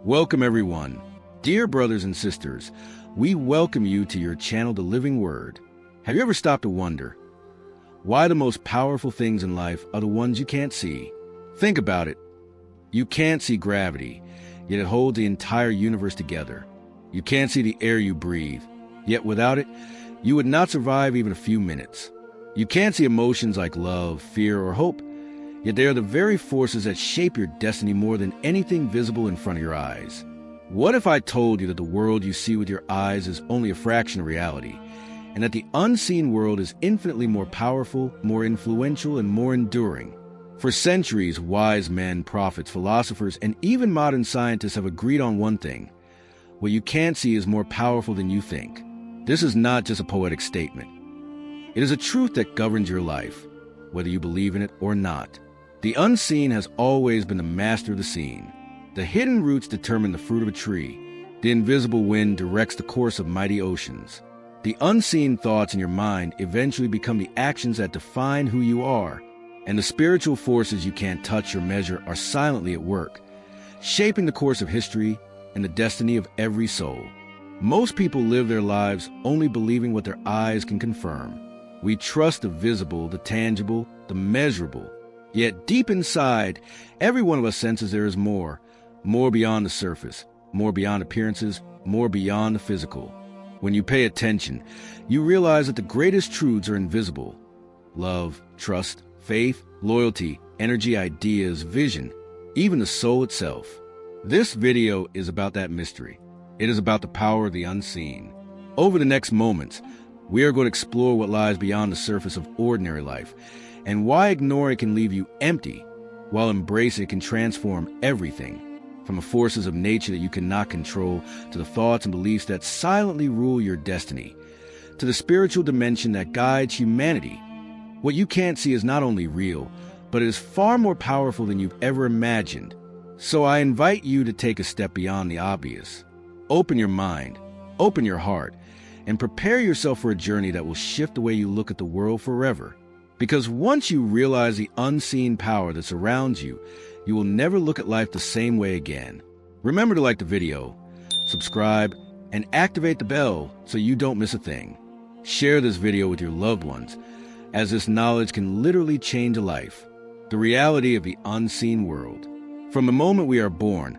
Welcome everyone. Dear brothers and sisters, we welcome you to your channel, The Living Word. Have you ever stopped to wonder why the most powerful things in life are the ones you can't see? Think about it. You can't see gravity, yet it holds the entire universe together. You can't see the air you breathe, yet without it, you would not survive even a few minutes. You can't see emotions like love, fear, or hope, yet they are the very forces that shape your destiny more than anything visible in front of your eyes. What if I told you that the world you see with your eyes is only a fraction of reality, and that the unseen world is infinitely more powerful, more influential, and more enduring? For centuries, wise men, prophets, philosophers, and even modern scientists have agreed on one thing: what you can't see is more powerful than you think. This is not just a poetic statement. It is a truth that governs your life, whether you believe in it or not. The unseen has always been the master of the seen. The hidden roots determine the fruit of a tree. The invisible wind directs the course of mighty oceans. The unseen thoughts in your mind eventually become the actions that define who you are. And the spiritual forces you can't touch or measure are silently at work, shaping the course of history and the destiny of every soul. Most people live their lives only believing what their eyes can confirm. We trust the visible, the tangible, the measurable. Yet deep inside, every one of us senses there is more beyond the surface, more beyond appearances, more beyond the physical. When you pay attention, you realize that the greatest truths are invisible. Love, trust, faith, loyalty, energy, ideas, vision, even the soul itself. This video is about that mystery. It is about the power of the unseen. Over the next moments, we are going to explore what lies beyond the surface of ordinary life, and why ignoring it can leave you empty, while embracing it can transform everything, from the forces of nature that you cannot control, to the thoughts and beliefs that silently rule your destiny, to the spiritual dimension that guides humanity. What you can't see is not only real, but it is far more powerful than you've ever imagined. So I invite you to take a step beyond the obvious. Open your mind, open your heart, and prepare yourself for a journey that will shift the way you look at the world forever. Because once you realize the unseen power that surrounds you, you will never look at life the same way again. Remember to like the video, subscribe, and activate the bell so you don't miss a thing. Share this video with your loved ones, as this knowledge can literally change a life. The reality of the unseen world. From the moment we are born,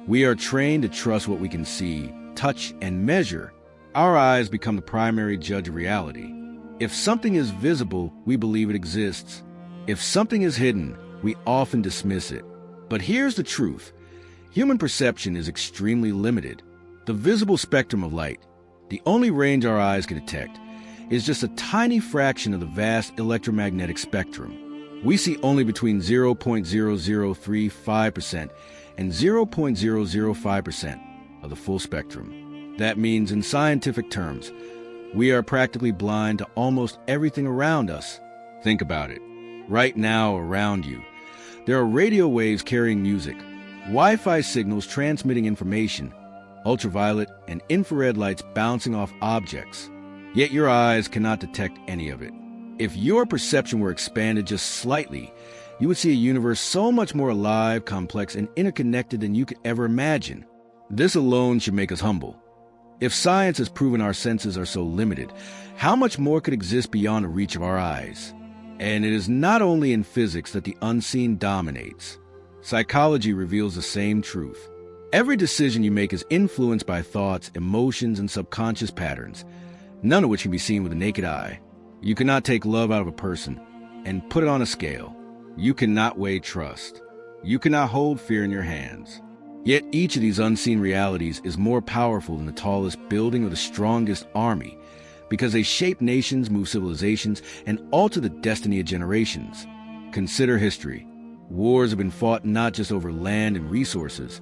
we are trained to trust what we can see, touch, and measure. Our eyes become the primary judge of reality. If something is visible, we believe it exists. If something is hidden, we often dismiss it. But here's the truth. Human perception is extremely limited. The visible spectrum of light, the only range our eyes can detect, is just a tiny fraction of the vast electromagnetic spectrum. We see only between 0.0035% and 0.005% of the full spectrum. That means, in scientific terms, we are practically blind to almost everything around us. Think about it. Right now, around you, there are radio waves carrying music, Wi-Fi signals transmitting information, ultraviolet and infrared lights bouncing off objects. Yet your eyes cannot detect any of it. If your perception were expanded just slightly, you would see a universe so much more alive, complex, and interconnected than you could ever imagine. This alone should make us humble. If science has proven our senses are so limited, how much more could exist beyond the reach of our eyes? And it is not only in physics that the unseen dominates. Psychology reveals the same truth. Every decision you make is influenced by thoughts, emotions, and subconscious patterns, none of which can be seen with the naked eye. You cannot take love out of a person and put it on a scale. You cannot weigh trust. You cannot hold fear in your hands. Yet each of these unseen realities is more powerful than the tallest building or the strongest army, because they shape nations, move civilizations, and alter the destiny of generations. Consider history. Wars have been fought not just over land and resources,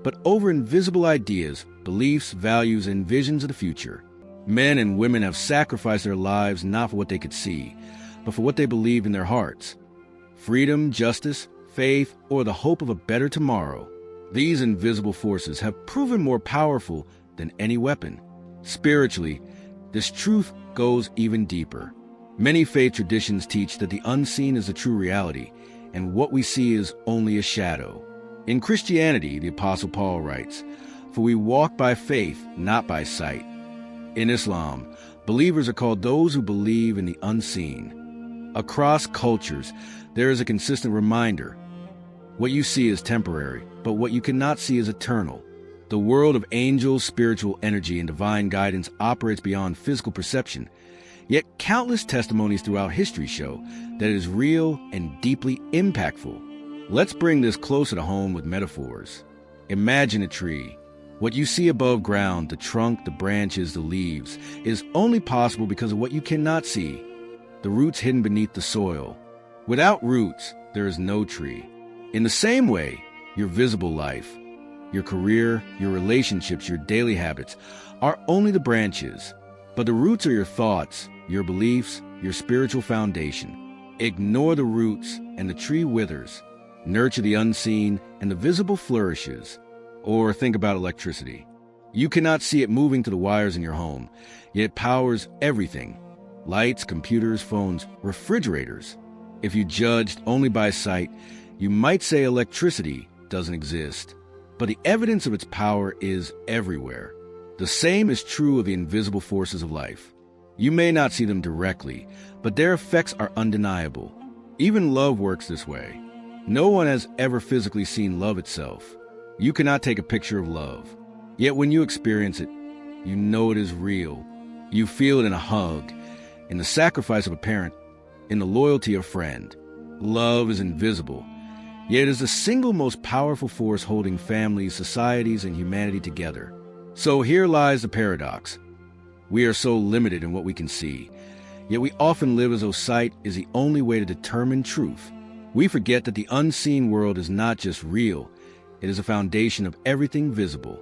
but over invisible ideas, beliefs, values, and visions of the future. Men and women have sacrificed their lives not for what they could see, but for what they believed in their hearts. Freedom, justice, faith, or the hope of a better tomorrow. These invisible forces have proven more powerful than any weapon. Spiritually, this truth goes even deeper. Many faith traditions teach that the unseen is the true reality, and what we see is only a shadow. In Christianity, the Apostle Paul writes, "For we walk by faith, not by sight." In Islam, believers are called those who believe in the unseen. Across cultures, there is a consistent reminder. What you see is temporary, but what you cannot see is eternal. The world of angels, spiritual energy, and divine guidance operates beyond physical perception. Yet countless testimonies throughout history show that it is real and deeply impactful. Let's bring this closer to home with metaphors. Imagine a tree. What you see above ground, the trunk, the branches, the leaves, is only possible because of what you cannot see, the roots hidden beneath the soil. Without roots, there is no tree. In the same way, your visible life, your career, your relationships, your daily habits are only the branches, but the roots are your thoughts, your beliefs, your spiritual foundation. Ignore the roots and the tree withers. Nurture the unseen and the visible flourishes. Or think about electricity. You cannot see it moving to the wires in your home, yet it powers everything. Lights, computers, phones, refrigerators. If you judged only by sight, you might say electricity doesn't exist. But the evidence of its power is everywhere. The same is true of the invisible forces of life. You may not see them directly, but their effects are undeniable. Even love works this way. No one has ever physically seen love itself. You cannot take a picture of love. Yet when you experience it, you know it is real. You feel it in a hug, in the sacrifice of a parent, in the loyalty of a friend. Love is invisible, yet it is the single most powerful force holding families, societies, and humanity together. So here lies the paradox. We are so limited in what we can see, yet we often live as though sight is the only way to determine truth. We forget that the unseen world is not just real, it is a foundation of everything visible.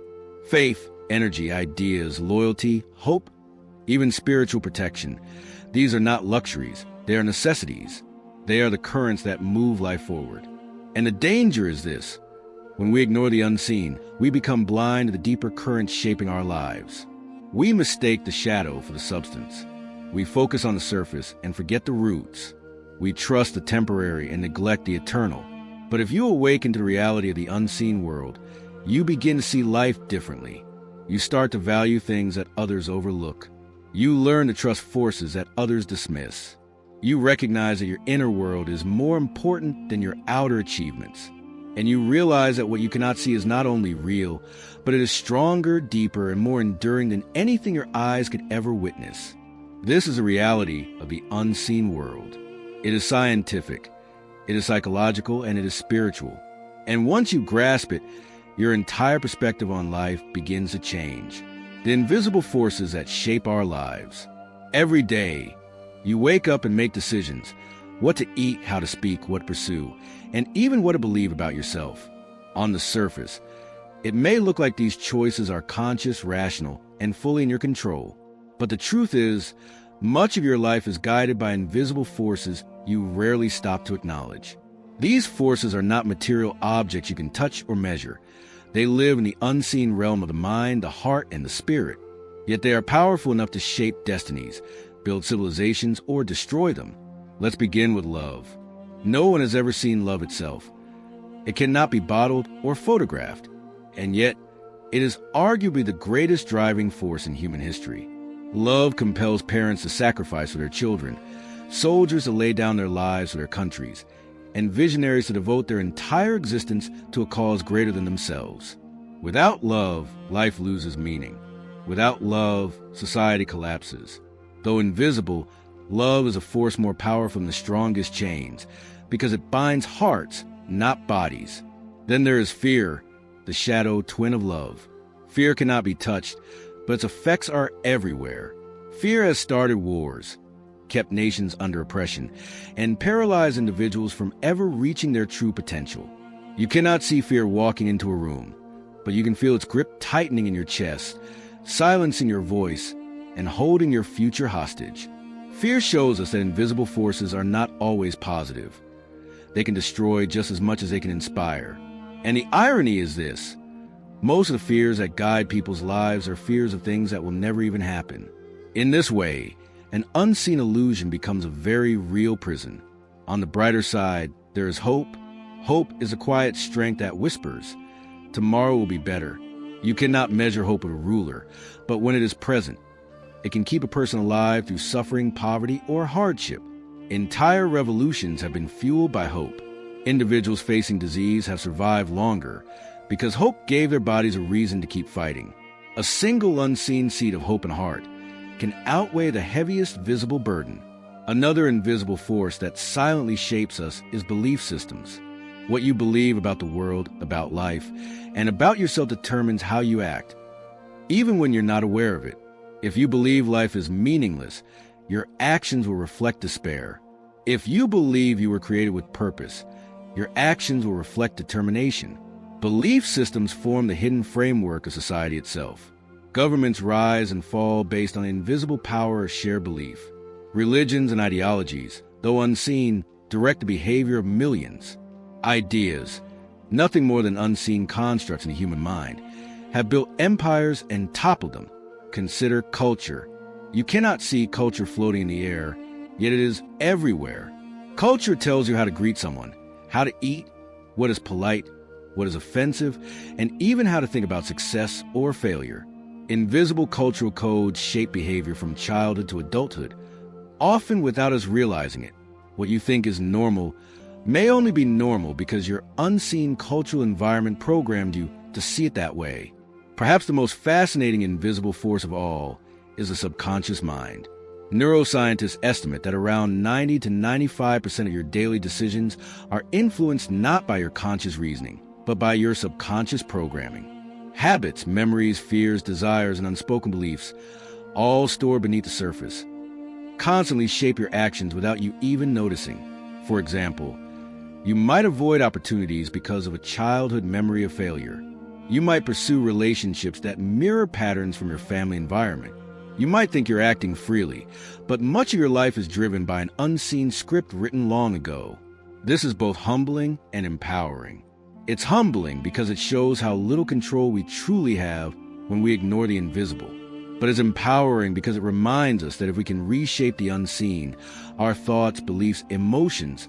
Faith, energy, ideas, loyalty, hope, even spiritual protection. These are not luxuries, they are necessities. They are the currents that move life forward. And the danger is this. When we ignore the unseen, we become blind to the deeper currents shaping our lives. We mistake the shadow for the substance. We focus on the surface and forget the roots. We trust the temporary and neglect the eternal. But if you awaken to the reality of the unseen world, you begin to see life differently. You start to value things that others overlook. You learn to trust forces that others dismiss. You recognize that your inner world is more important than your outer achievements. And you realize that what you cannot see is not only real, but it is stronger, deeper, and more enduring than anything your eyes could ever witness. This is a reality of the unseen world. It is scientific, it is psychological, and it is spiritual. And once you grasp it, your entire perspective on life begins to change. The invisible forces that shape our lives. Every day, you wake up and make decisions. What to eat, how to speak, what to pursue, and even what to believe about yourself. On the surface, it may look like these choices are conscious, rational, and fully in your control. But the truth is, much of your life is guided by invisible forces you rarely stop to acknowledge. These forces are not material objects you can touch or measure. They live in the unseen realm of the mind, the heart, and the spirit. Yet they are powerful enough to shape destinies, build civilizations, or destroy them. Let's begin with love. No one has ever seen love itself. It cannot be bottled or photographed. And yet, it is arguably the greatest driving force in human history. Love compels parents to sacrifice for their children, soldiers to lay down their lives for their countries, and visionaries to devote their entire existence to a cause greater than themselves. Without love, life loses meaning. Without love, society collapses. Though invisible, love is a force more powerful than the strongest chains, because it binds hearts, not bodies. Then there is fear, the shadow twin of love. Fear cannot be touched, but its effects are everywhere. Fear has started wars, kept nations under oppression, and paralyzed individuals from ever reaching their true potential. You cannot see fear walking into a room, but you can feel its grip tightening in your chest, silencing your voice, and holding your future hostage. Fear shows us that invisible forces are not always positive. They can destroy just as much as they can inspire. And the irony is this: most of the fears that guide people's lives are fears of things that will never even happen. In this way, an unseen illusion becomes a very real prison. On the brighter side, there is hope, Hope is a quiet strength that whispers, "Tomorrow will be better." You cannot measure hope with a ruler, but when it is present, it can keep a person alive through suffering, poverty, or hardship. Entire revolutions have been fueled by hope. Individuals facing disease have survived longer because hope gave their bodies a reason to keep fighting. A single unseen seed of hope and heart can outweigh the heaviest visible burden. Another invisible force that silently shapes us is belief systems. What you believe about the world, about life, and about yourself determines how you act, even when you're not aware of it. If you believe life is meaningless, your actions will reflect despair. If you believe you were created with purpose, your actions will reflect determination. Belief systems form the hidden framework of society itself. Governments rise and fall based on the invisible power of shared belief. Religions and ideologies, though unseen, direct the behavior of millions. Ideas, nothing more than unseen constructs in the human mind, have built empires and toppled them. Consider culture. You cannot see culture floating in the air, yet it is everywhere. Culture tells you how to greet someone, how to eat, what is polite, what is offensive, and even how to think about success or failure. Invisible cultural codes shape behavior from childhood to adulthood, often without us realizing it. What you think is normal may only be normal because your unseen cultural environment programmed you to see it that way. Perhaps the most fascinating invisible force of all is the subconscious mind. Neuroscientists estimate that around 90 to 95% of your daily decisions are influenced not by your conscious reasoning, but by your subconscious programming. Habits, memories, fears, desires, and unspoken beliefs, all stored beneath the surface, constantly shape your actions without you even noticing. For example, you might avoid opportunities because of a childhood memory of failure. You might pursue relationships that mirror patterns from your family environment. You might think you're acting freely, but much of your life is driven by an unseen script written long ago. This is both humbling and empowering. It's humbling because it shows how little control we truly have when we ignore the invisible. But it's empowering because it reminds us that if we can reshape the unseen, our thoughts, beliefs, emotions,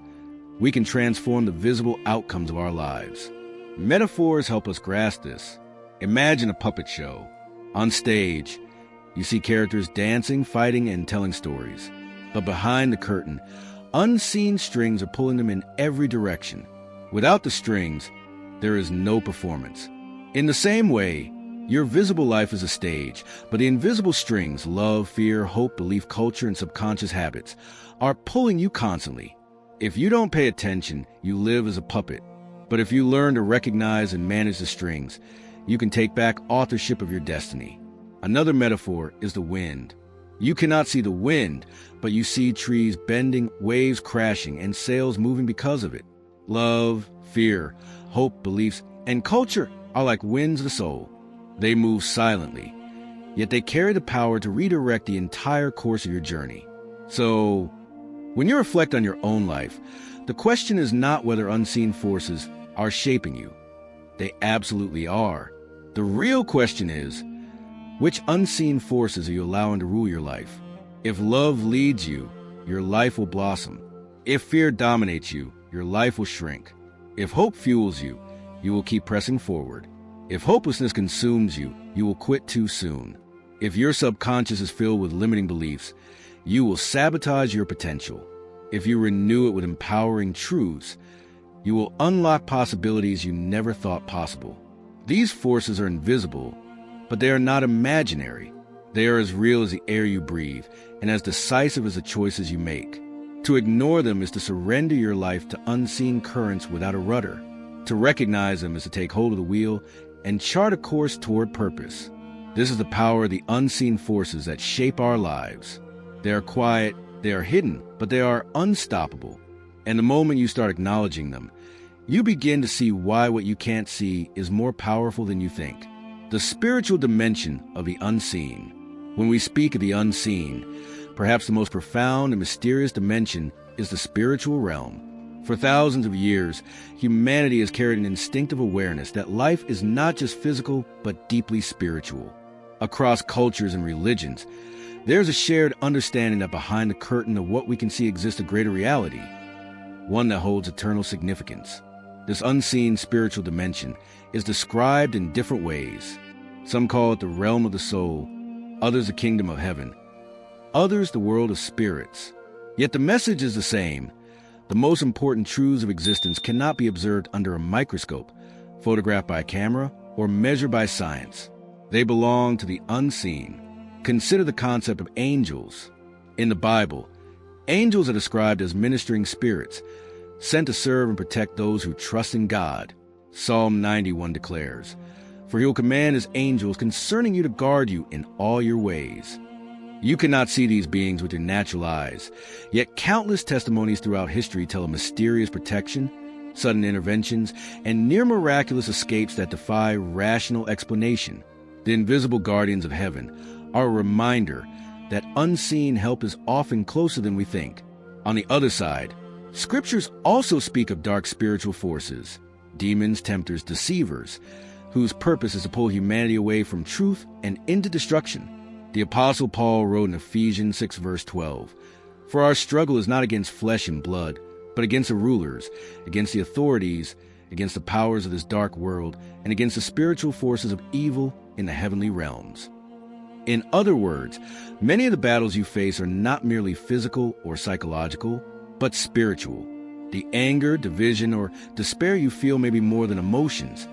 we can transform the visible outcomes of our lives. Metaphors help us grasp this. Imagine a puppet show. On stage, you see characters dancing, fighting, and telling stories. But behind the curtain, unseen strings are pulling them in every direction. Without the strings, there is no performance. In the same way, your visible life is a stage, but the invisible strings, love, fear, hope, belief, culture, and subconscious habits, are pulling you constantly. If you don't pay attention, you live as a puppet. But if you learn to recognize and manage the strings, you can take back authorship of your destiny. Another metaphor is the wind. You cannot see the wind, but you see trees bending, waves crashing, and sails moving because of it. Love, fear, hope, beliefs, and culture are like winds of the soul. They move silently, yet they carry the power to redirect the entire course of your journey. So, when you reflect on your own life, the question is not whether unseen forces are shaping you. They absolutely are. The real question is, which unseen forces are you allowing to rule your life? If love leads you, your life will blossom. If fear dominates you, your life will shrink. If hope fuels you, you will keep pressing forward. If hopelessness consumes you, you will quit too soon. If your subconscious is filled with limiting beliefs, you will sabotage your potential. If you renew it with empowering truths, you will unlock possibilities you never thought possible. These forces are invisible, but they are not imaginary. They are as real as the air you breathe and as decisive as the choices you make. To ignore them is to surrender your life to unseen currents without a rudder. To recognize them is to take hold of the wheel and chart a course toward purpose. This is the power of the unseen forces that shape our lives. They are quiet, they are hidden, but they are unstoppable. And the moment you start acknowledging them, you begin to see why what you can't see is more powerful than you think. The spiritual dimension of the unseen. When we speak of the unseen, perhaps the most profound and mysterious dimension is the spiritual realm. For thousands of years, humanity has carried an instinctive awareness that life is not just physical, but deeply spiritual. Across cultures and religions, there's a shared understanding that behind the curtain of what we can see exists a greater reality, one that holds eternal significance. This unseen spiritual dimension is described in different ways. Some call it the realm of the soul, others the kingdom of heaven, others the world of spirits. Yet the message is the same. The most important truths of existence cannot be observed under a microscope, photographed by a camera, or measured by science. They belong to the unseen. Consider the concept of angels. In the Bible, angels are described as ministering spirits, sent to serve and protect those who trust in God. Psalm 91 declares, "For he will command his angels concerning you to guard you in all your ways." You cannot see these beings with your natural eyes, yet countless testimonies throughout history tell of mysterious protection, sudden interventions, and near-miraculous escapes that defy rational explanation. The invisible guardians of heaven are a reminder that unseen help is often closer than we think. On the other side, scriptures also speak of dark spiritual forces, demons, tempters, deceivers, whose purpose is to pull humanity away from truth and into destruction. The Apostle Paul wrote in Ephesians 6 verse 12, "For our struggle is not against flesh and blood, but against the rulers, against the authorities, against the powers of this dark world, and against the spiritual forces of evil in the heavenly realms." In other words, many of the battles you face are not merely physical or psychological, but spiritual. The anger, division, or despair you feel may be more than emotions.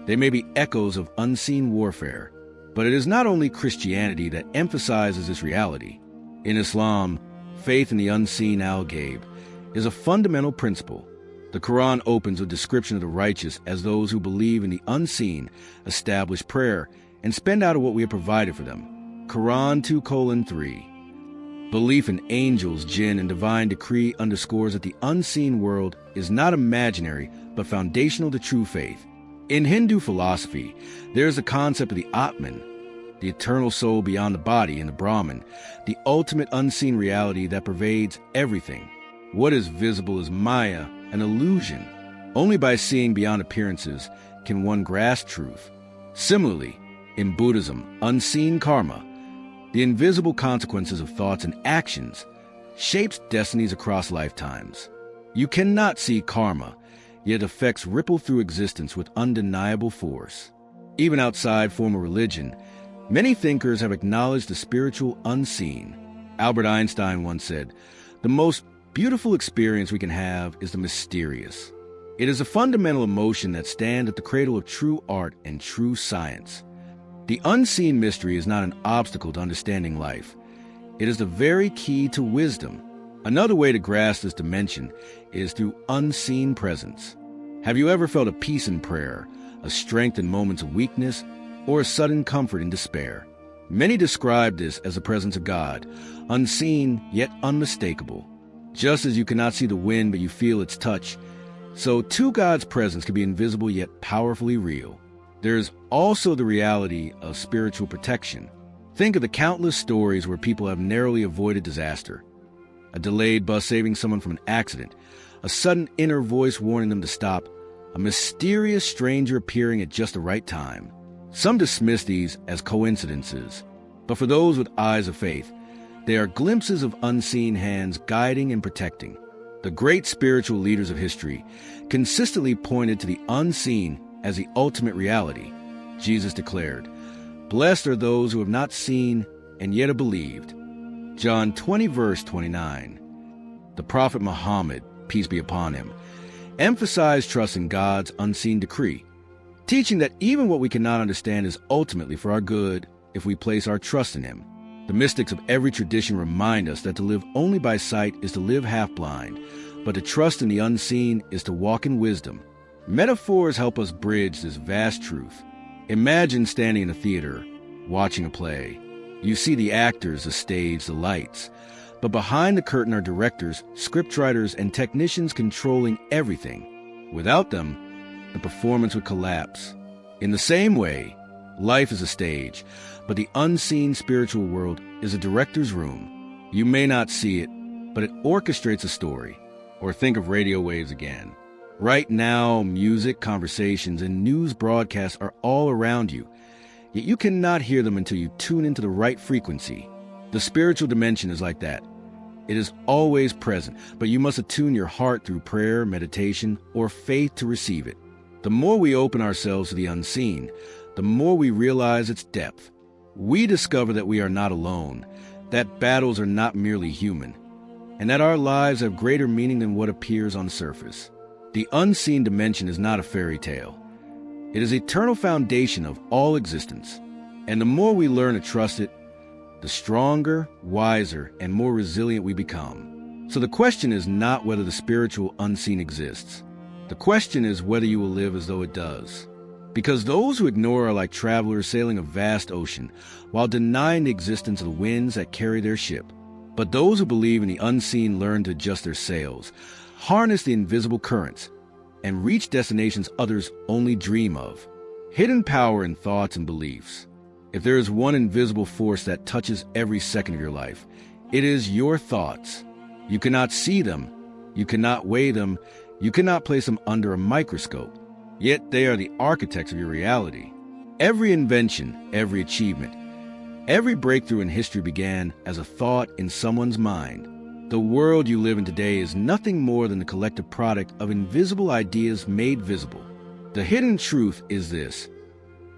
They may be echoes of unseen warfare. But it is not only Christianity that emphasizes this reality. In Islam, faith in the unseen al-Ghaib is a fundamental principle. The Quran opens with a description of the righteous as those who believe in the unseen, establish prayer, and spend out of what we have provided for them. Quran 2:3. Belief in angels, jinn, and divine decree underscores that the unseen world is not imaginary, but foundational to true faith. In Hindu philosophy, there is the concept of the Atman, the eternal soul beyond the body, and the Brahman, the ultimate unseen reality that pervades everything. What is visible is Maya, an illusion. Only by seeing beyond appearances can one grasp truth. Similarly, in Buddhism, unseen karma, the invisible consequences of thoughts and actions, shapes destinies across lifetimes. You cannot see karma, yet effects ripple through existence with undeniable force. Even outside formal religion, many thinkers have acknowledged the spiritual unseen. Albert Einstein once said, "The most beautiful experience we can have is the mysterious." It is a fundamental emotion that stands at the cradle of true art and true science. The unseen mystery is not an obstacle to understanding life. It is the very key to wisdom. Another way to grasp this dimension is through unseen presence. Have you ever felt a peace in prayer, a strength in moments of weakness, or a sudden comfort in despair? Many describe this as the presence of God, unseen yet unmistakable. Just as you cannot see the wind but you feel its touch, so too God's presence can be invisible yet powerfully real. There is also the reality of spiritual protection. Think of the countless stories where people have narrowly avoided disaster. A delayed bus saving someone from an accident, a sudden inner voice warning them to stop, a mysterious stranger appearing at just the right time. Some dismiss these as coincidences, but for those with eyes of faith, they are glimpses of unseen hands guiding and protecting. The great spiritual leaders of history consistently pointed to the unseen as the ultimate reality. Jesus declared, "Blessed are those who have not seen and yet have believed." John 20 verse 29. The Prophet Muhammad, peace be upon him, emphasized trust in God's unseen decree, teaching that even what we cannot understand is ultimately for our good if we place our trust in him. The mystics of every tradition remind us that to live only by sight is to live half-blind, but to trust in the unseen is to walk in wisdom. Metaphors help us bridge this vast truth. Imagine standing in a theater, watching a play. You see the actors, the stage, the lights. But behind the curtain are directors, scriptwriters, and technicians controlling everything. Without them, the performance would collapse. In the same way, life is a stage, but the unseen spiritual world is a director's room. You may not see it, but it orchestrates a story. Or think of radio waves again. Right now, music, conversations, and news broadcasts are all around you, yet you cannot hear them until you tune into the right frequency. The spiritual dimension is like that. It is always present, but you must attune your heart through prayer, meditation, or faith to receive it. The more we open ourselves to the unseen, the more we realize its depth. We discover that we are not alone, that battles are not merely human, and that our lives have greater meaning than what appears on the surface. The unseen dimension is not a fairy tale. It is the eternal foundation of all existence, and the more we learn to trust it, the stronger, wiser, and more resilient we become. So the question is not whether the spiritual unseen exists. The question is whether you will live as though it does. Because those who ignore are like travelers sailing a vast ocean while denying the existence of the winds that carry their ship. But those who believe in the unseen learn to adjust their sails, harness the invisible currents, and reach destinations others only dream of. Hidden power in thoughts and beliefs. If there is one invisible force that touches every second of your life, it is your thoughts. You cannot see them, you cannot weigh them, you cannot place them under a microscope. Yet they are the architects of your reality. Every invention, every achievement, every breakthrough in history began as a thought in someone's mind. The world you live in today is nothing more than the collective product of invisible ideas made visible. The hidden truth is this: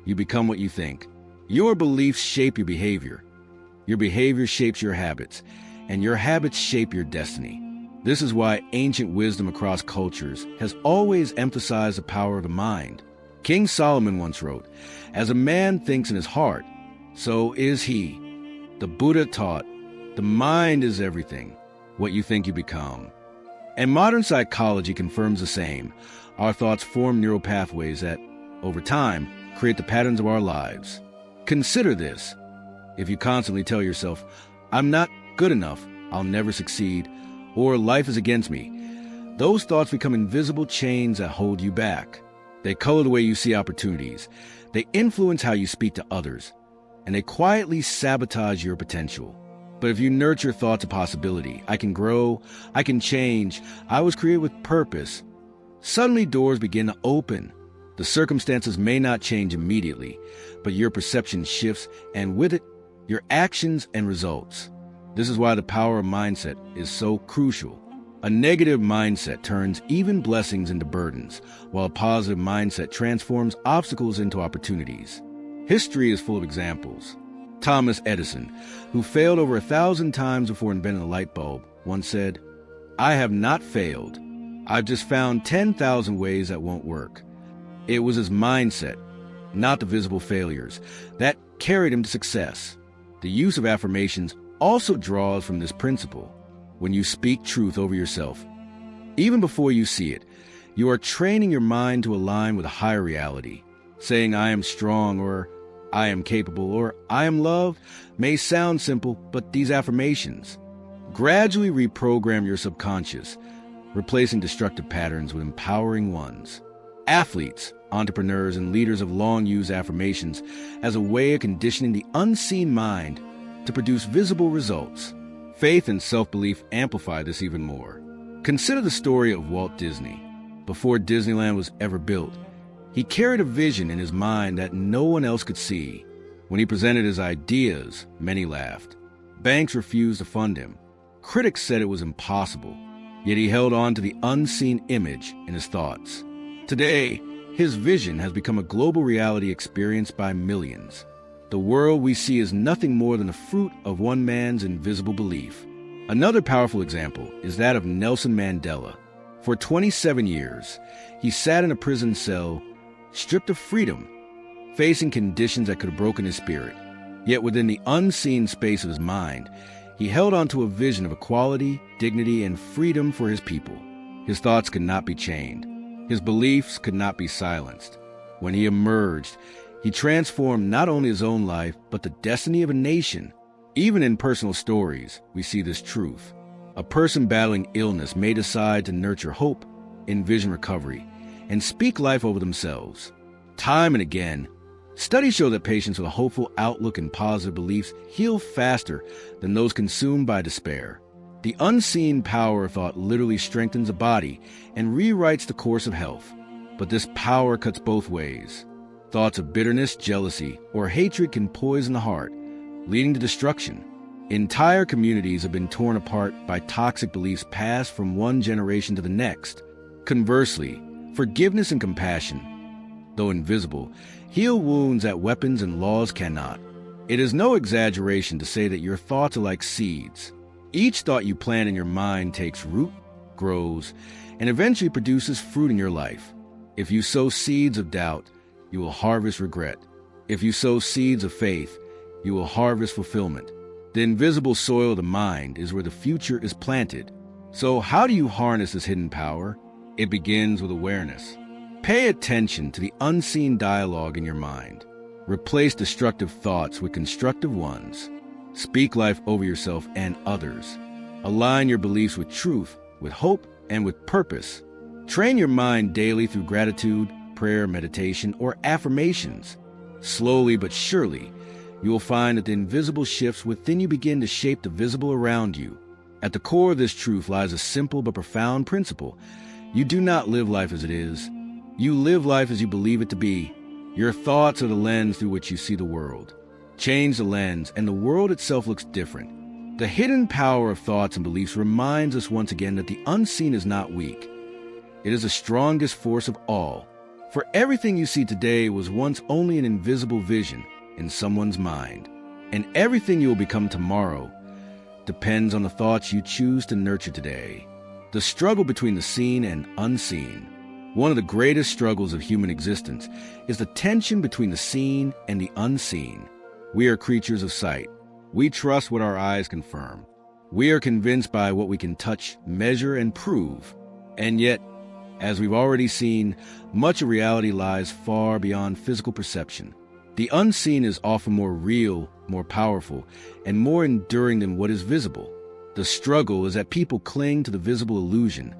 you become what you think. Your beliefs shape your behavior shapes your habits, and your habits shape your destiny. This is why ancient wisdom across cultures has always emphasized the power of the mind. King Solomon once wrote, "As a man thinks in his heart, so is he." The Buddha taught, "The mind is everything. What you think you become." And modern psychology confirms the same. Our thoughts form neural pathways that, over time, create the patterns of our lives. Consider this. If you constantly tell yourself, "I'm not good enough, I'll never succeed," or "life is against me," those thoughts become invisible chains that hold you back. They color the way you see opportunities. They influence how you speak to others. And they quietly sabotage your potential. But if you nurture thoughts of possibility, "I can grow, I can change, I was created with purpose," suddenly doors begin to open. The circumstances may not change immediately, but your perception shifts, and with it, your actions and results. This is why the power of mindset is so crucial. A negative mindset turns even blessings into burdens, while a positive mindset transforms obstacles into opportunities. History is full of examples. Thomas Edison, who failed over 1,000 times before inventing the light bulb, once said, "I have not failed. I've just found 10,000 ways that won't work." It was his mindset, not the visible failures, that carried him to success. The use of affirmations also draws from this principle. When you speak truth over yourself, even before you see it, you are training your mind to align with a higher reality. Saying "I am strong," or "I am capable," or "I am loved" may sound simple, but these affirmations gradually reprogram your subconscious, replacing destructive patterns with empowering ones. Athletes, entrepreneurs, and leaders have long used affirmations as a way of conditioning the unseen mind to produce visible results. Faith and self-belief amplify this even more. Consider the story of Walt Disney. Before Disneyland was ever built, he carried a vision in his mind that no one else could see. When he presented his ideas, many laughed. Banks refused to fund him. Critics said it was impossible. Yet he held on to the unseen image in his thoughts. Today, his vision has become a global reality experienced by millions. The world we see is nothing more than the fruit of one man's invisible belief. Another powerful example is that of Nelson Mandela. For 27 years, he sat in a prison cell, stripped of freedom, facing conditions that could have broken his spirit. Yet within the unseen space of his mind, he held on to a vision of equality, dignity, and freedom for his people. His thoughts could not be chained. His beliefs could not be silenced. When he emerged, he transformed not only his own life, but the destiny of a nation. Even in personal stories, we see this truth. A person battling illness may decide to nurture hope, envision recovery, and speak life over themselves. Time and again, studies show that patients with a hopeful outlook and positive beliefs heal faster than those consumed by despair. The unseen power of thought literally strengthens the body and rewrites the course of health. But this power cuts both ways. Thoughts of bitterness, jealousy, or hatred can poison the heart, leading to destruction. Entire communities have been torn apart by toxic beliefs passed from one generation to the next. Conversely, forgiveness and compassion, though invisible, heal wounds that weapons and laws cannot. It is no exaggeration to say that your thoughts are like seeds. Each thought you plant in your mind takes root, grows, and eventually produces fruit in your life. If you sow seeds of doubt, you will harvest regret. If you sow seeds of faith, you will harvest fulfillment. The invisible soil of the mind is where the future is planted. So how do you harness this hidden power? It begins with awareness. Pay attention to the unseen dialogue in your mind. Replace destructive thoughts with constructive ones. Speak life over yourself and others. Align your beliefs with truth, with hope, and with purpose. Train your mind daily through gratitude, prayer, meditation, or affirmations. Slowly but surely, you will find that the invisible shifts within you begin to shape the visible around you. At the core of this truth lies a simple but profound principle. You do not live life as it is. You live life as you believe it to be. Your thoughts are the lens through which you see the world. Change the lens, and the world itself looks different. The hidden power of thoughts and beliefs reminds us once again that the unseen is not weak. It is the strongest force of all. For everything you see today was once only an invisible vision in someone's mind. And everything you will become tomorrow depends on the thoughts you choose to nurture today. The struggle between the seen and unseen. One of the greatest struggles of human existence is the tension between the seen and the unseen. We are creatures of sight. We trust what our eyes confirm. We are convinced by what we can touch, measure, and prove. And yet, as we've already seen, much of reality lies far beyond physical perception. The unseen is often more real, more powerful, and more enduring than what is visible. The struggle is that people cling to the visible illusion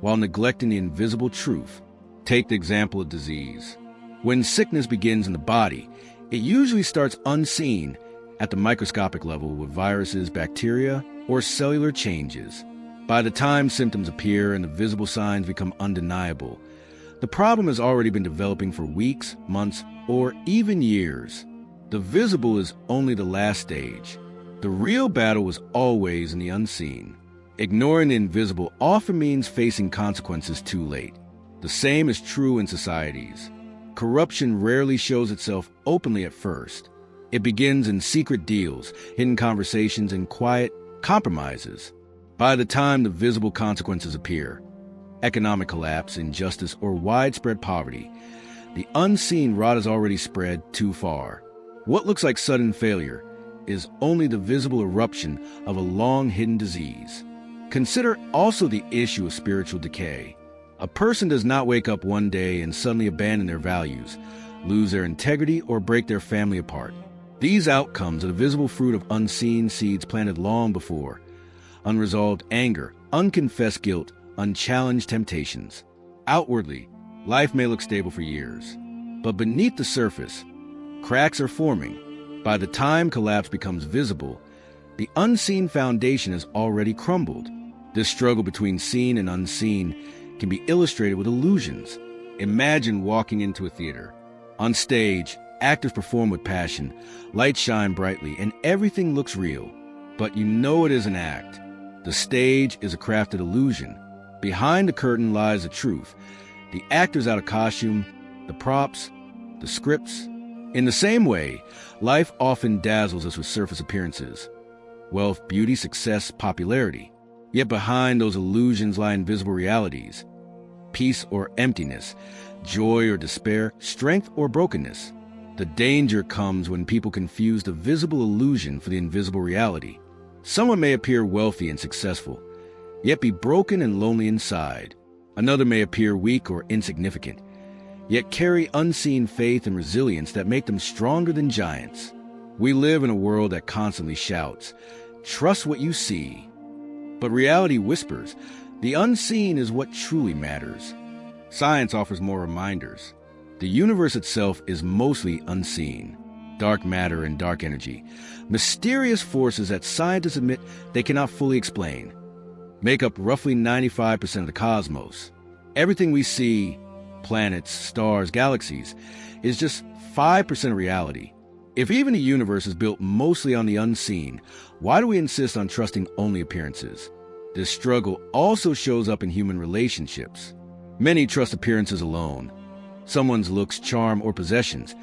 while neglecting the invisible truth. Take the example of disease. When sickness begins in the body, it usually starts unseen at the microscopic level with viruses, bacteria, or cellular changes. By the time symptoms appear and the visible signs become undeniable, the problem has already been developing for weeks, months, or even years. The visible is only the last stage. The real battle is always in the unseen. Ignoring the invisible often means facing consequences too late. The same is true in societies. Corruption rarely shows itself openly at first. It begins in secret deals, hidden conversations, and quiet compromises. By the time the visible consequences appear, economic collapse, injustice, or widespread poverty, the unseen rot has already spread too far. What looks like sudden failure is only the visible eruption of a long-hidden disease. Consider also the issue of spiritual decay. A person does not wake up one day and suddenly abandon their values, lose their integrity, or break their family apart. These outcomes are the visible fruit of unseen seeds planted long before. Unresolved anger, unconfessed guilt, unchallenged temptations. Outwardly, life may look stable for years, but beneath the surface, cracks are forming. By the time collapse becomes visible, the unseen foundation has already crumbled. This struggle between seen and unseen can be illustrated with illusions. Imagine walking into a theater. On stage, actors perform with passion, lights shine brightly, and everything looks real. But you know it is an act. The stage is a crafted illusion. Behind the curtain lies the truth. The actors out of costume, the props, the scripts. In the same way, life often dazzles us with surface appearances. Wealth, beauty, success, popularity. Yet behind those illusions lie invisible realities. Peace or emptiness, joy or despair, strength or brokenness. The danger comes when people confuse the visible illusion for the invisible reality. Someone may appear wealthy and successful, yet be broken and lonely inside. Another may appear weak or insignificant, yet carry unseen faith and resilience that make them stronger than giants. We live in a world that constantly shouts, "Trust what you see." But reality whispers, the unseen is what truly matters. Science offers more reminders. The universe itself is mostly unseen. Dark matter and dark energy, mysterious forces that scientists admit they cannot fully explain, make up roughly 95% of the cosmos. Everything we see, planets, stars, galaxies, is just 5% of reality. If even the universe is built mostly on the unseen, why do we insist on trusting only appearances? This struggle also shows up in human relationships. Many trust appearances alone, someone's looks, charm, or possessions,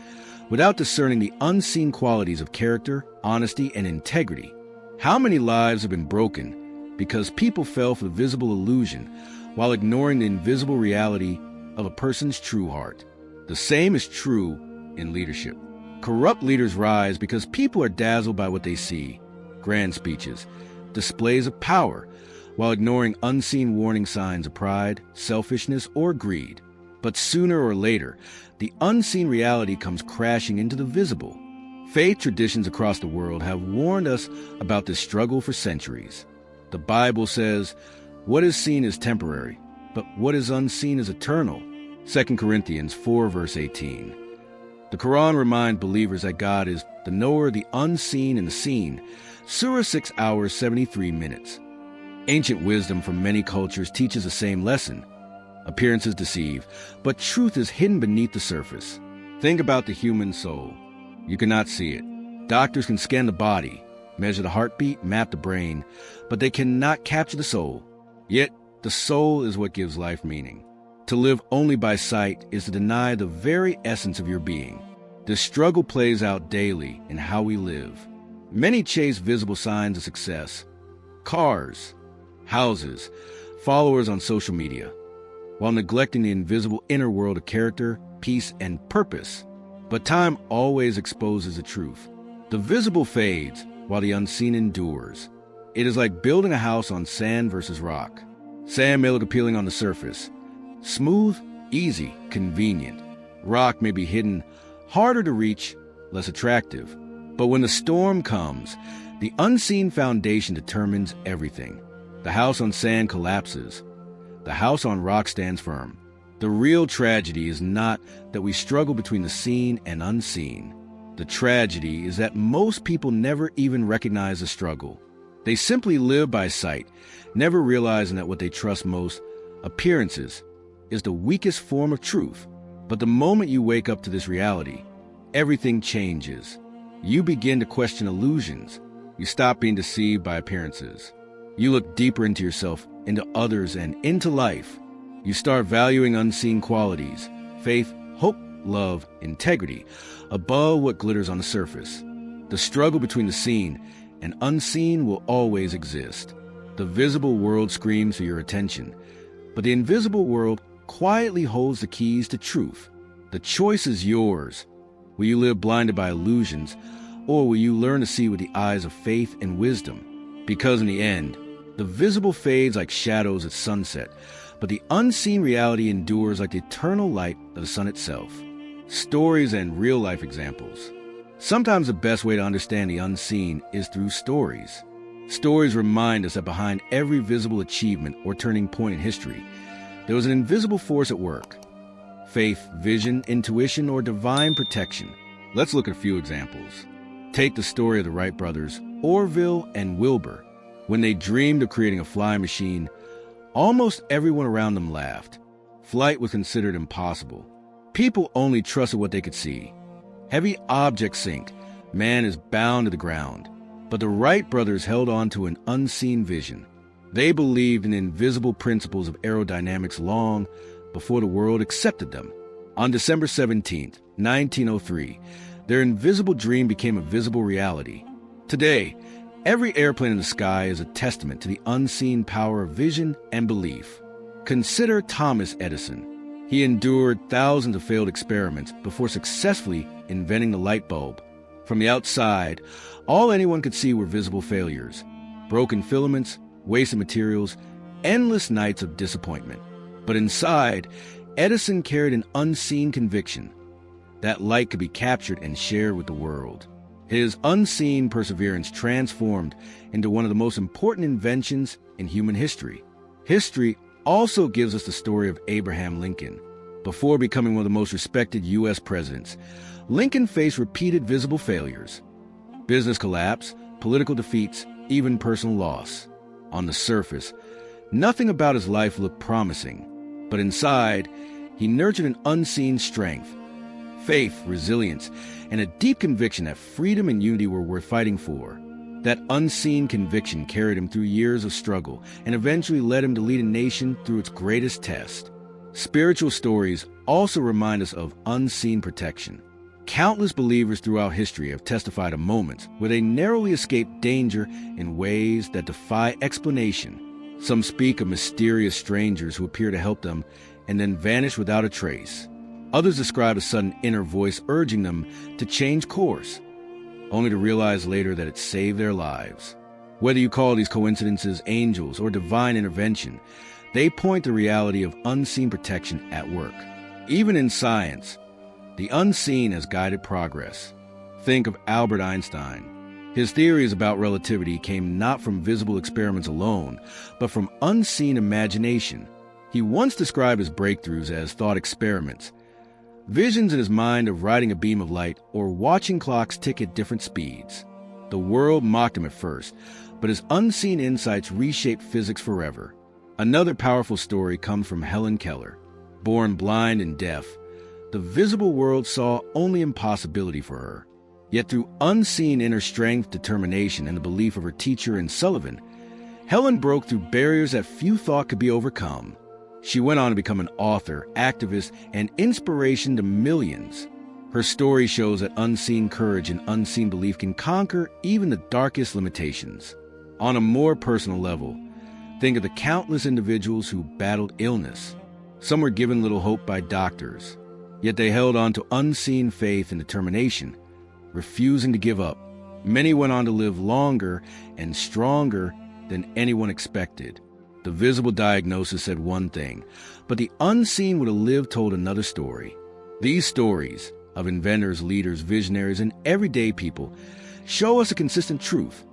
without discerning the unseen qualities of character, honesty, and integrity. How many lives have been broken because people fell for the visible illusion while ignoring the invisible reality of a person's true heart? The same is true in leadership. Corrupt leaders rise because people are dazzled by what they see, grand speeches, displays of power, while ignoring unseen warning signs of pride, selfishness, or greed. But sooner or later, the unseen reality comes crashing into the visible. Faith traditions across the world have warned us about this struggle for centuries. The Bible says, "What is seen is temporary, but what is unseen is eternal." 2 Corinthians 4 verse 18. The Quran reminds believers that God is the knower of the unseen and the seen. Surah 6 hours 73 minutes. Ancient wisdom from many cultures teaches the same lesson. Appearances deceive, but truth is hidden beneath the surface. Think about the human soul. You cannot see it. Doctors can scan the body, measure the heartbeat, map the brain, but they cannot capture the soul. Yet, the soul is what gives life meaning. To live only by sight is to deny the very essence of your being. This struggle plays out daily in how we live. Many chase visible signs of success: cars, houses, followers on social media, while neglecting the invisible inner world of character, peace, and purpose. But time always exposes the truth. The visible fades, while the unseen endures. It is like building a house on sand versus rock. Sand may look appealing on the surface. Smooth, easy, convenient. Rock may be hidden, harder to reach, less attractive. But when the storm comes, the unseen foundation determines everything. The house on sand collapses. The house on rock stands firm. The real tragedy is not that we struggle between the seen and unseen. The tragedy is that most people never even recognize the struggle. They simply live by sight, never realizing that what they trust most, appearances, is the weakest form of truth. But the moment you wake up to this reality, everything changes. You begin to question illusions. You stop being deceived by appearances. You look deeper into yourself, into others, and into life. You start valuing unseen qualities, faith, hope, love, integrity, above what glitters on the surface. The struggle between the seen and unseen will always exist. The visible world screams for your attention, but the invisible world quietly holds the keys to truth. The choice is yours. Will you live blinded by illusions, or will you learn to see with the eyes of faith and wisdom? Because in the end, the visible fades like shadows at sunset, but the unseen reality endures like the eternal light of the sun itself. Stories and real-life examples. Sometimes the best way to understand the unseen is through stories. Stories remind us that behind every visible achievement or turning point in history, there was an invisible force at work. Faith, vision, intuition, or divine protection. Let's look at a few examples. Take the story of the Wright brothers, Orville and Wilbur. When they dreamed of creating a flying machine, almost everyone around them laughed. Flight was considered impossible. People only trusted what they could see. Heavy objects sink. Man is bound to the ground. But the Wright brothers held on to an unseen vision. They believed in the invisible principles of aerodynamics long before the world accepted them. On December 17th, 1903, their invisible dream became a visible reality. Today, every airplane in the sky is a testament to the unseen power of vision and belief. Consider Thomas Edison. He endured thousands of failed experiments before successfully inventing the light bulb. From the outside, all anyone could see were visible failures, broken filaments, wasted materials, endless nights of disappointment. But inside, Edison carried an unseen conviction. That light could be captured and shared with the world. His unseen perseverance transformed into one of the most important inventions in human history. History also gives us the story of Abraham Lincoln. Before becoming one of the most respected U.S. presidents, Lincoln faced repeated visible failures. Business collapse, political defeats, even personal loss. On the surface, nothing about his life looked promising, but inside, he nurtured an unseen strength. faith, resilience, and a deep conviction that freedom and unity were worth fighting for. That unseen conviction carried him through years of struggle and eventually led him to lead a nation through its greatest test. Spiritual stories also remind us of unseen protection. Countless believers throughout history have testified of moments where they narrowly escaped danger in ways that defy explanation. Some speak of mysterious strangers who appear to help them and then vanish without a trace. Others describe a sudden inner voice urging them to change course, only to realize later that it saved their lives. Whether you call these coincidences angels or divine intervention, they point to the reality of unseen protection at work. Even in science, the unseen has guided progress. Think of Albert Einstein. His theories about relativity came not from visible experiments alone, but from unseen imagination. He once described his breakthroughs as thought experiments, visions in his mind of riding a beam of light or watching clocks tick at different speeds. The world mocked him at first, but his unseen insights reshaped physics forever. Another powerful story comes from Helen Keller. Born blind and deaf, the visible world saw only impossibility for her. Yet through unseen inner strength, determination, and the belief of her teacher in Sullivan, Helen broke through barriers that few thought could be overcome. She went on to become an author, activist, and inspiration to millions. Her story shows that unseen courage and unseen belief can conquer even the darkest limitations. On a more personal level, think of the countless individuals who battled illness. Some were given little hope by doctors, yet they held on to unseen faith and determination, refusing to give up. Many went on to live longer and stronger than anyone expected. The visible diagnosis said one thing, but the unseen would have lived told another story. These stories of inventors, leaders, visionaries, and everyday people show us a consistent truth.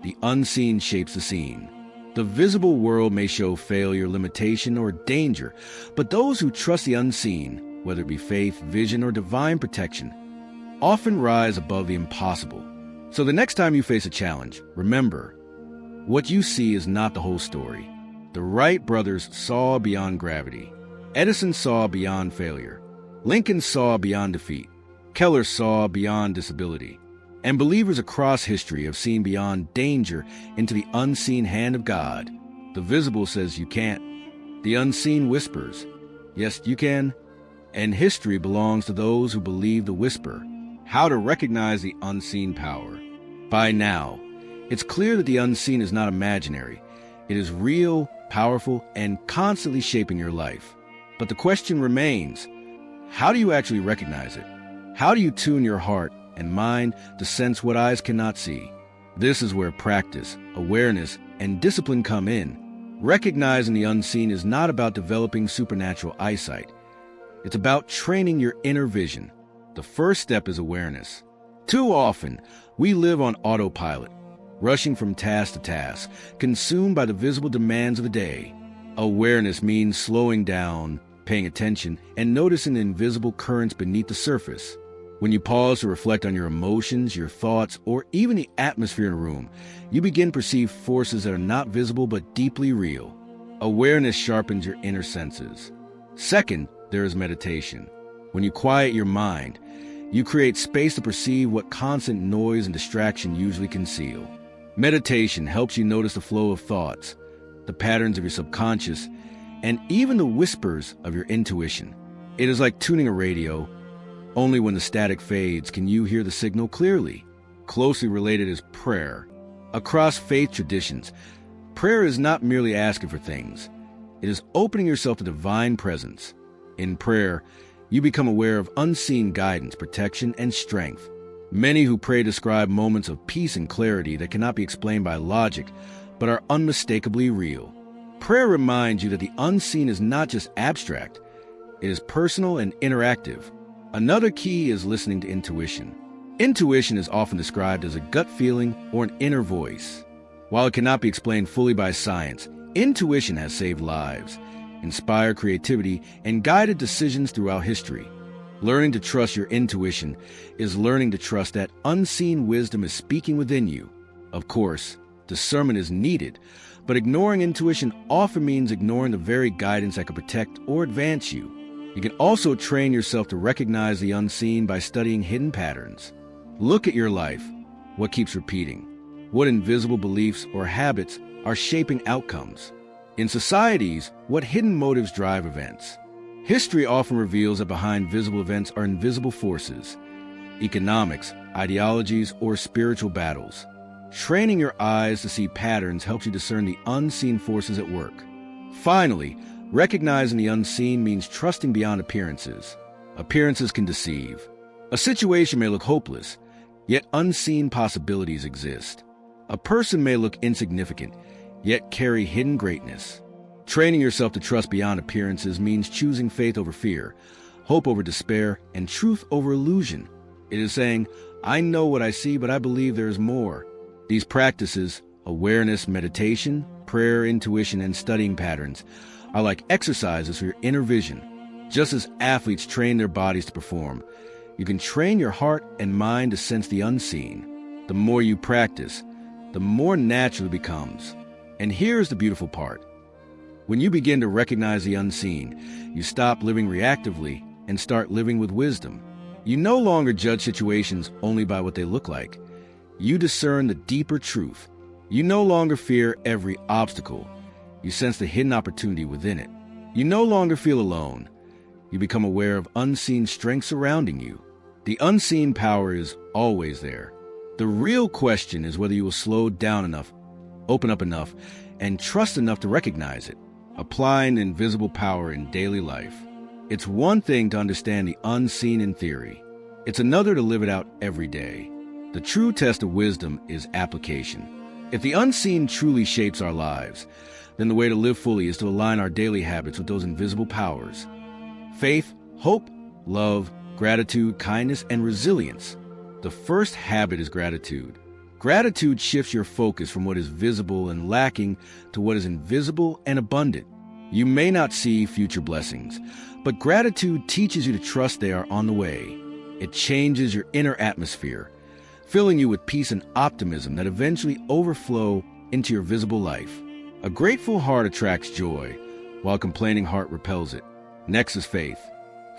The unseen shapes the seen. The visible world may show failure, limitation, or danger, but those who trust the unseen, whether it be faith, vision, or divine protection, often rise above the impossible. So the next time you face a challenge, remember, what you see is not the whole story. The Wright brothers saw beyond gravity. Edison saw beyond failure. Lincoln saw beyond defeat. Keller saw beyond disability. And believers across history have seen beyond danger into the unseen hand of God. The visible says you can't. The unseen whispers, yes, you can. And history belongs to those who believe the whisper. How to recognize the unseen power. By now, it's clear that the unseen is not imaginary. It is real, powerful, and constantly shaping your life. But the question remains, how do you actually recognize it? How do you tune your heart and mind to sense what eyes cannot see? This is where practice, awareness, and discipline come in. Recognizing the unseen is not about developing supernatural eyesight. It's about training your inner vision. The first step is awareness. Too often, we live on autopilot, rushing from task to task, consumed by the visible demands of the day. Awareness means slowing down, paying attention, and noticing the invisible currents beneath the surface. When you pause to reflect on your emotions, your thoughts, or even the atmosphere in a room, you begin to perceive forces that are not visible but deeply real. Awareness sharpens your inner senses. Second, there is meditation. When you quiet your mind, you create space to perceive what constant noise and distraction usually conceal. Meditation helps you notice the flow of thoughts, the patterns of your subconscious, and even the whispers of your intuition. It is like tuning a radio. Only when the static fades can you hear the signal clearly. Closely related is prayer. Across faith traditions, prayer is not merely asking for things. It is opening yourself to divine presence. In prayer, you become aware of unseen guidance, protection, and strength. Many who pray describe moments of peace and clarity that cannot be explained by logic, but are unmistakably real. Prayer reminds you that the unseen is not just abstract, it is personal and interactive. Another key is listening to intuition. Intuition is often described as a gut feeling or an inner voice. While it cannot be explained fully by science, intuition has saved lives, inspired creativity, and guided decisions throughout history. Learning to trust your intuition is learning to trust that unseen wisdom is speaking within you. Of course, discernment is needed, but ignoring intuition often means ignoring the very guidance that could protect or advance you. You can also train yourself to recognize the unseen by studying hidden patterns. Look at your life. What keeps repeating? What invisible beliefs or habits are shaping outcomes? In societies, what hidden motives drive events? History often reveals that behind visible events are invisible forces, economics, ideologies, or spiritual battles. Training your eyes to see patterns helps you discern the unseen forces at work. Finally, recognizing the unseen means trusting beyond appearances. Appearances can deceive. A situation may look hopeless, yet unseen possibilities exist. A person may look insignificant, yet carry hidden greatness. Training yourself to trust beyond appearances means choosing faith over fear, hope over despair, and truth over illusion. It is saying, I know what I see, but I believe there is more. These practices, awareness, meditation, prayer, intuition, and studying patterns, are like exercises for your inner vision. Just as athletes train their bodies to perform, you can train your heart and mind to sense the unseen. The more you practice, the more natural it becomes. And here's the beautiful part. When you begin to recognize the unseen, you stop living reactively and start living with wisdom. You no longer judge situations only by what they look like. You discern the deeper truth. You no longer fear every obstacle. You sense the hidden opportunity within it. You no longer feel alone. You become aware of unseen strength surrounding you. The unseen power is always there. The real question is whether you will slow down enough, open up enough, and trust enough to recognize it, applying invisible power in daily life. It's one thing to understand the unseen in theory. It's another to live it out every day. The true test of wisdom is application. If the unseen truly shapes our lives, then the way to live fully is to align our daily habits with those invisible powers. Faith, hope, love, gratitude, kindness, and resilience. The first habit is gratitude. Gratitude shifts your focus from what is visible and lacking to what is invisible and abundant. You may not see future blessings, but gratitude teaches you to trust they are on the way. It changes your inner atmosphere, filling you with peace and optimism that eventually overflow into your visible life. A grateful heart attracts joy, while a complaining heart repels it. Next is faith.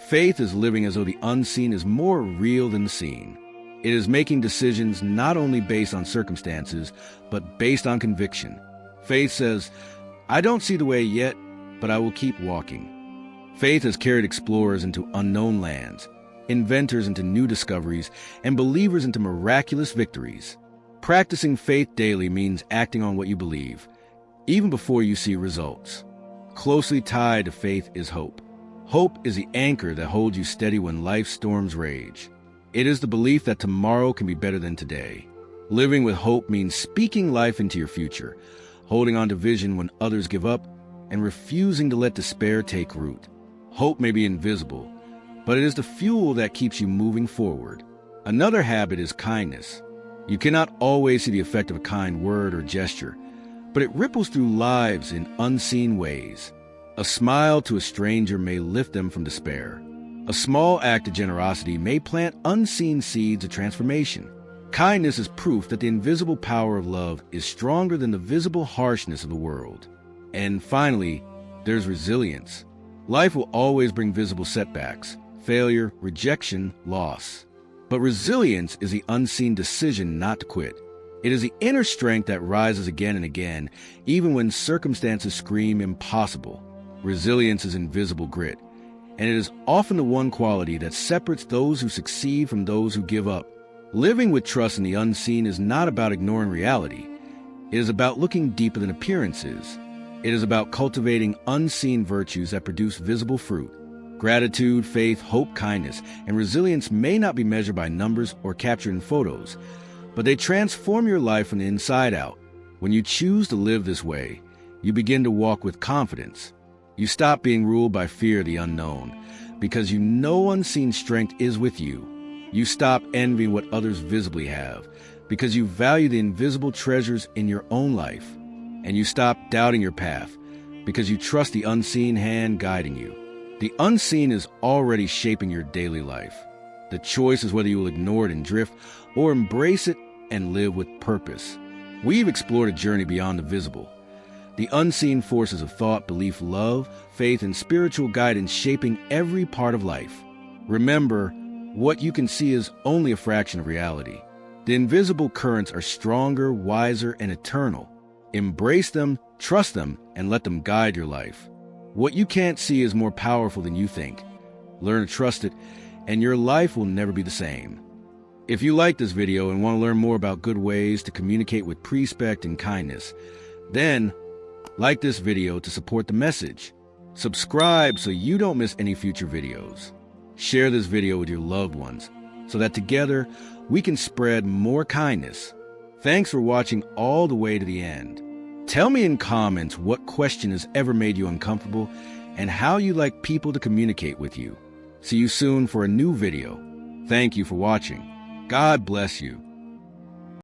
Faith is living as though the unseen is more real than the seen. It is making decisions not only based on circumstances, but based on conviction. Faith says, I don't see the way yet, but I will keep walking. Faith has carried explorers into unknown lands, inventors into new discoveries, and believers into miraculous victories. Practicing faith daily means acting on what you believe, even before you see results. Closely tied to faith is hope. Hope is the anchor that holds you steady when life's storms rage. It is the belief that tomorrow can be better than today. Living with hope means speaking life into your future, holding on to vision when others give up, and refusing to let despair take root. Hope may be invisible, but it is the fuel that keeps you moving forward. Another habit is kindness. You cannot always see the effect of a kind word or gesture, but it ripples through lives in unseen ways. A smile to a stranger may lift them from despair. A small act of generosity may plant unseen seeds of transformation. Kindness is proof that the invisible power of love is stronger than the visible harshness of the world. And finally, there's resilience. Life will always bring visible setbacks, failure, rejection, loss. But resilience is the unseen decision not to quit. It is the inner strength that rises again and again, even when circumstances scream impossible. Resilience is invisible grit, and it is often the one quality that separates those who succeed from those who give up. Living with trust in the unseen is not about ignoring reality. It is about looking deeper than appearances. It is about cultivating unseen virtues that produce visible fruit. Gratitude, faith, hope, kindness, and resilience may not be measured by numbers or captured in photos, but they transform your life from the inside out. When you choose to live this way, you begin to walk with confidence. You stop being ruled by fear of the unknown, because you know unseen strength is with you. You stop envying what others visibly have, because you value the invisible treasures in your own life. And you stop doubting your path, because you trust the unseen hand guiding you. The unseen is already shaping your daily life. The choice is whether you will ignore it and drift, or embrace it and live with purpose. We've explored a journey beyond the visible, The unseen forces of thought, belief, love, faith, and spiritual guidance shaping every part of life. Remember, what you can see is only a fraction of reality. The invisible currents are stronger, wiser, and eternal. Embrace them, trust them, and let them guide your life. What you can't see is more powerful than you think. Learn to trust it, and your life will never be the same. If you like this video and want to learn more about good ways to communicate with respect and kindness, then like this video to support the message. Subscribe so you don't miss any future videos. Share this video with your loved ones so that together we can spread more kindness. Thanks for watching all the way to the end. Tell me in comments what question has ever made you uncomfortable and how you like people to communicate with you. See you soon for a new video. Thank you for watching. God bless you.